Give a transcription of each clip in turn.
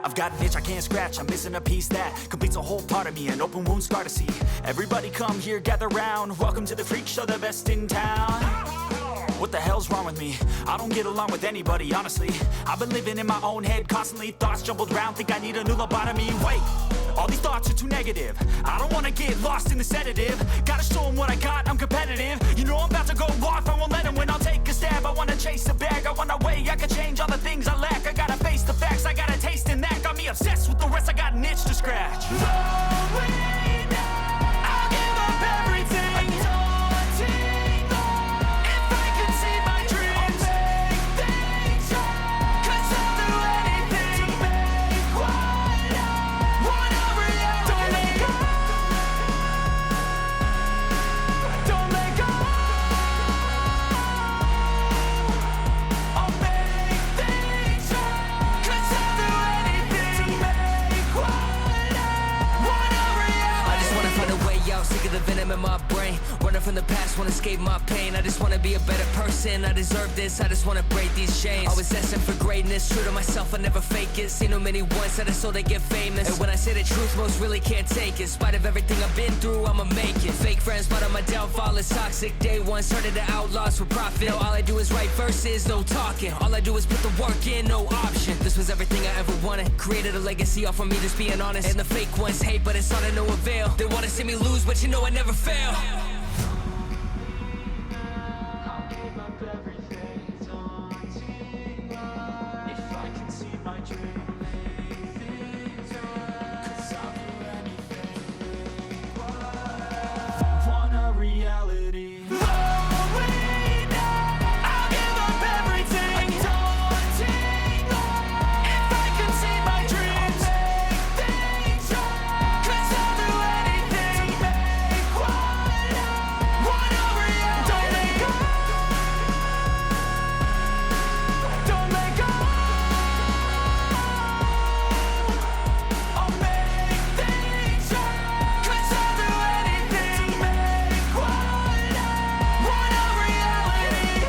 I've got an itch I can't scratch, I'm missing a piece that completes a whole part of me, an open wound scar to see. Everybody come here, gather round, welcome to the freak show, the best in town. What the hell's wrong with me? I don't get along with anybody, honestly. I've been living in my own head constantly, thoughts jumbled round, think I need a new lobotomy. Wait, all these thoughts are too negative. I don't wanna get lost in the sedative. Gotta show them what I got, I'm competitive. You know I'm about to go off, I won't let them win. I'll take a stab, I wanna chase a bag. I wanna weigh, I can change all the things I lack. I gotta face the facts, I got a taste in that. Got me obsessed with the rest, I got an itch to scratch. No way now, I'll give up everything. Daunting all, if I could see my dreams, I'll make things right. 'Cause I'll do anything to make what I want a reality. Don't let go, don't let go. I'll make things right. 'Cause I'll do anything to make what I want a reality. I just wanna find a way out, sick of the venom in my brain. Running from the past, wanna escape my pain. I just wanna be a better person, I deserve this. I just wanna break these chains. Always asking for greatness, true to myself, I never fake it. Seen too many once that I so they get famous. And when I say the truth, most really can't take it. In spite of everything I've been through, I'ma make it. Fake friends, but on my downfall is toxic. Day one, started to outlaws for profit. Now all I do is write verses, no talking. All I do is put the work in, no option. This was everything I ever wanted. Created a legacy off of me, just being honest. And the fake ones hate, but it's all to no avail. They wanna see me lose, but you know I never fail. I'll give up everything, daunting all, if I can see my dream, make things right. 'Cause I'll do anything to make what I want a reality. No way now, I'll give up everything, daunting all, if I can see my dreams, make things right. 'Cause I'll do anything to make what I want a reality. Don't let go, don't let go. I'll make things right. 'Cause I'll do anything to make what I want a reality.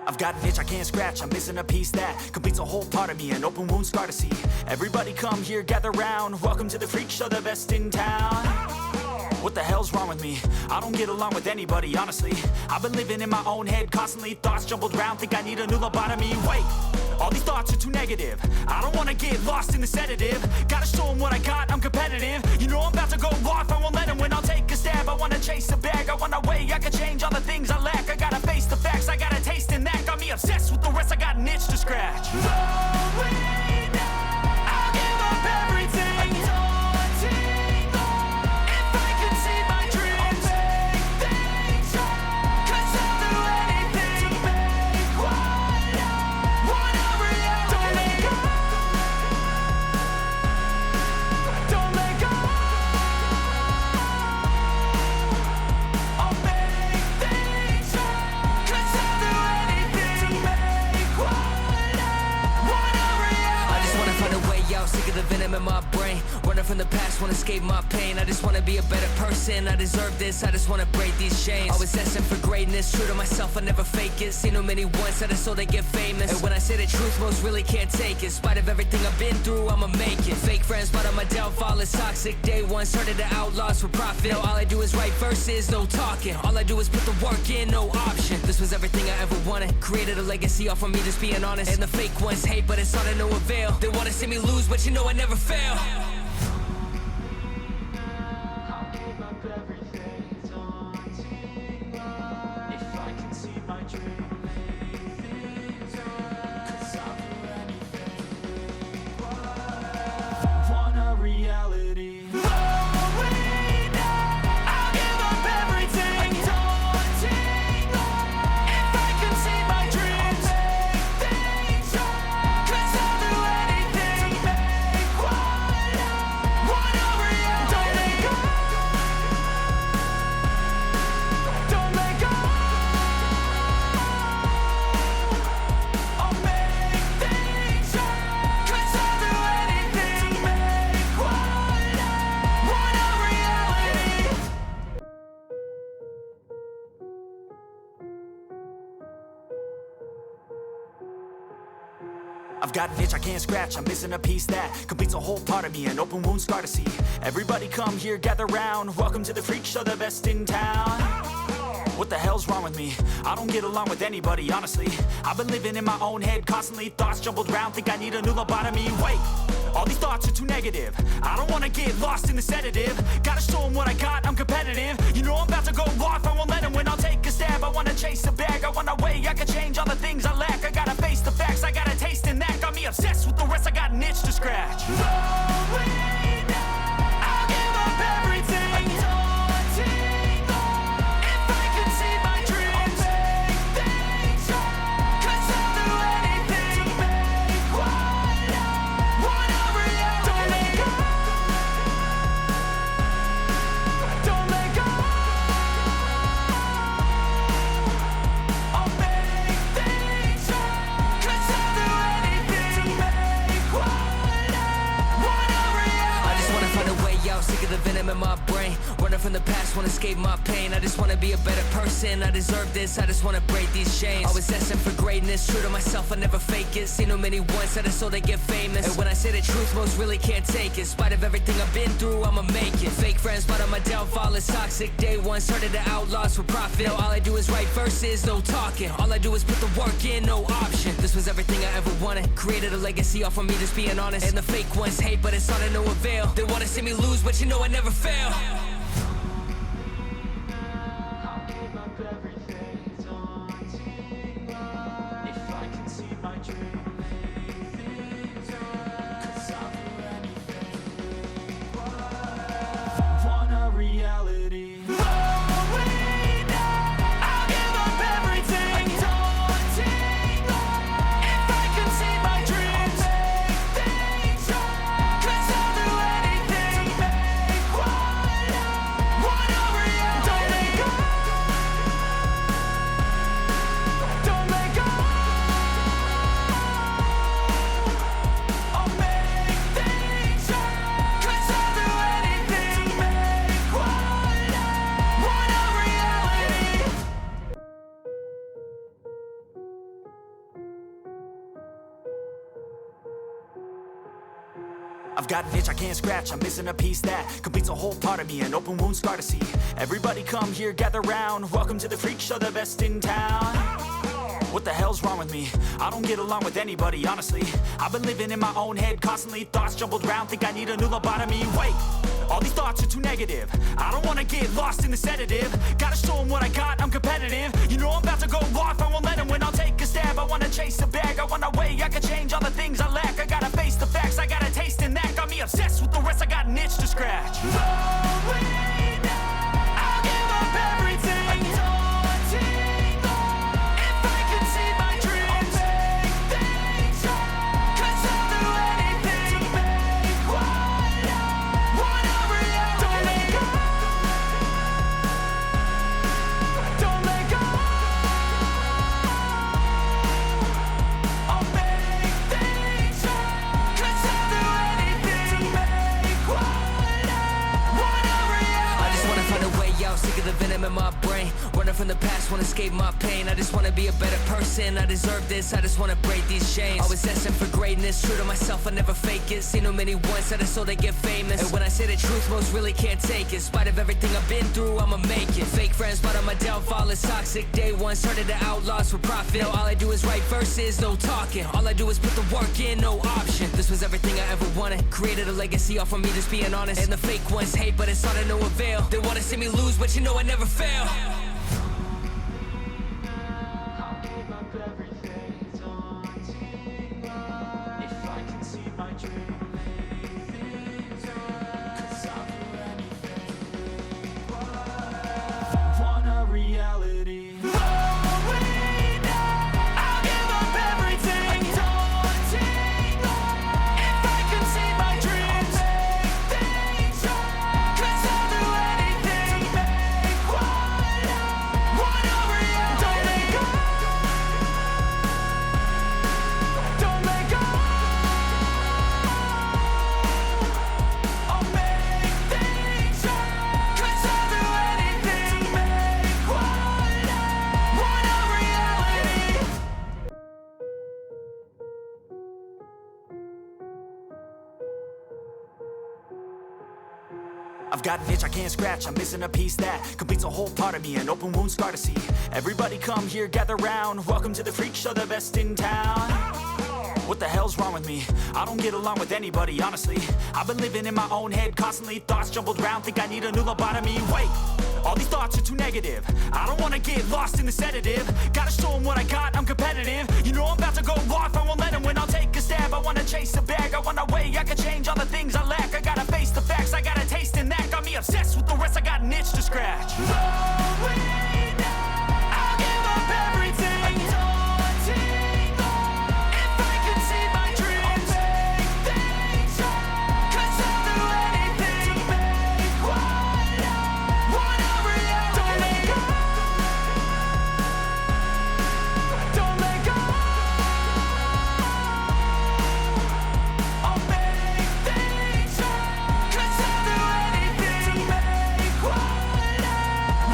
I've got an itch I can't scratch, I'm missing a piece that completes a whole part of me, an open wound scar to see. Everybody come here, gather round, welcome to the freak show, the best in town. What the hell's wrong with me? I don't get along with anybody, honestly. I've been living in my own head constantly, thoughts jumbled round, think I need a new lobotomy. Wait, all these thoughts are too negative. I don't wanna get lost in the sedative. Gotta show them what I got, I'm competitive. You know I'm about to go off, I won't let them win. I'll take a stab, I wanna chase a bag. I wanna weigh, I can change all the things I lack. I gotta face the facts, I got a taste in that. Got me obsessed with the rest, I got an itch to scratch. No way now, I'll give up everything, daunting all, if I can see my dreams, make things right. 'Cause I'll do anything to make what I want a reality. Don't let go, don't let go. I'll make things right. 'Cause I'll do anything to make what I want a reality. I just wanna find a way out, sick of the venom in my brain. Running from the past, wanna escape my pain. I just wanna be a better person, I deserve this. I just wanna break these chains. Always asking for greatness, true to myself, I never fake it. Seen too many once that I so they get famous. And when I say the truth, most really can't take it. In spite of everything I've been through, I'ma make it. Fake friends, but on my downfall is toxic. Day one, started to outlaws for profit. Now all I do is write verses, no talking. All I do is put the work in, no option. This was everything I ever wanted. Created a legacy off of me, just being honest. And the fake ones hate, but it's all to no avail. They wanna see me lose, but you know I never fail. I'll give up everything, daunting all, if I can see my dream, make things right. 'Cause I'll do anything to make what I want a reality. No way now, I'll give up everything, daunting all, if I can see my dreams, make things right. 'Cause I'll do anything to make what I I've got an itch I can't scratch, I'm missing a piece that completes a whole part of me, an open wound scar to see. Everybody come here, gather round, welcome to the freak show, the best in town. What the hell's wrong with me? I don't get along with anybody, honestly. I've been living in my own head constantly, thoughts jumbled round, think I need a new lobotomy. Wait, all these thoughts are too negative. I don't wanna get lost in the sedative. Gotta show them what I got, I'm competitive. You know I'm about to go off, I won't let them win, I'll take a stab. I wanna chase a bag, I wanna weigh, I can change all the things I lack. I gotta face the facts, I got a taste in that. Got me obsessed with the rest, I got an itch to scratch. I'll give up everything. Sick of the venom in my brain, running from the past, wanna escape my pain. I just wanna be a better person, I deserve this, I just wanna break these chains. Always asking for greatness, true to myself, I never fake it. Seen too many once that I so they get famous. And when I say the truth, most really can't take it. In spite of everything I've been through, I'ma make it. Fake friends, but on my downfall is toxic. Day one, started the outlaws for profit. Now all I do is write verses, no talking. All I do is put the work in, no option. This was everything I ever wanted, created a legacy off of me, just being honest. And the fake ones hate, but it's all to no avail. They wanna see me lose, but you know I never fail. I'll give up everything, daunting if I can see my dream. Cause I'll do anything. Want a reality. I'll give up everything, daunting if I can see my dreams. Cause I'll do anything. I've got an itch I can't scratch, I'm missing a piece that completes a whole part of me, an open wound scar to see. Everybody come here, gather round, welcome to the freak show, the best in town. What the hell's wrong with me? I don't get along with anybody, honestly. I've been living in my own head constantly, thoughts jumbled round, think I need a new lobotomy. Wait, all these thoughts are too negative. I don't wanna get lost in the sedative. Gotta show them what I got, I'm competitive. You know I'm about to go off, I won't let them win, I'll take a stab. I wanna chase a bag, I wanna weigh, I can change all the things I lack. I gotta face the facts, I got a taste in that. Got me obsessed with the rest, I got an itch to scratch. I'll give up everything, daunting if I can see my dreams. Cause I'll do anything to make one a reality. Don't let go. Don't let go. I'll make things right. Cause I'll do anything to make one a reality. I just wanna find a way out, sick of the venom in my brain, running from the past, wanna escape my pain. I just wanna be a better person, I deserve this, I just wanna break these chains. Always asking for greatness, true to myself, I never fake it. Seen too many once that I so they get famous. And when I say the truth, most really can't take it. In spite of everything I've been through, I'ma make it. Fake friends, but on my downfall is toxic. Day one, started the outlaws for profit. Now all I do is write verses, no talking. All I do is put the work in, no option. This was everything I ever wanted, created a legacy off of me, just being honest. And the fake ones hate, but it's all to no avail. They wanna see me lose, but you know I never fail. I'll give up everything, daunting if I can see my dream. Cause I'll do anything. Want a reality. I'll give up everything, daunting if I can see my dreams. Cause I'll do anything to make one I've got an itch I can't scratch, I'm missing a piece that completes a whole part of me, an open wound scar to see. Everybody come here, gather round, welcome to the freak show, the best in town. What the hell's wrong with me? I don't get along with anybody, honestly. I've been living in my own head constantly, thoughts jumbled round, think I need a new lobotomy. Wait, all these thoughts are too negative. I don't wanna get lost in the sedative. Gotta show them what I got, I'm competitive. You know I'm about to go off, I won't let them win. I'll take a stab, I wanna chase a bag. I wanna weigh, I can change all the things I lack. I gotta face the facts, I got a taste in that. Got me obsessed with the rest, I got an itch to scratch. I'll give up everything. If I could see my dreams, I'll make things right. 'Cause I'll do anything to make what I wanna reality. Don't let go. Don't let go. I'll make things right. 'Cause I'll do anything to make what I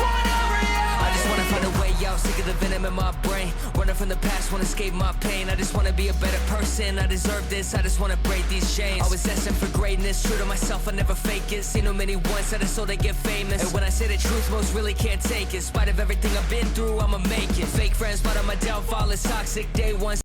wanna reality. I just wanna find a way out, sick of the venom in my brain. Running from the past, wanna escape my pain. I just wanna be a better person, I deserve this. I just wanna break these chains. Always asking for greatness, true to myself, I never fake it. Seen too many once that I so they get famous. And when I say the truth, most really can't take it. In spite of everything I've been through, I'ma make it. Fake friends, but on my downfall is toxic. Day one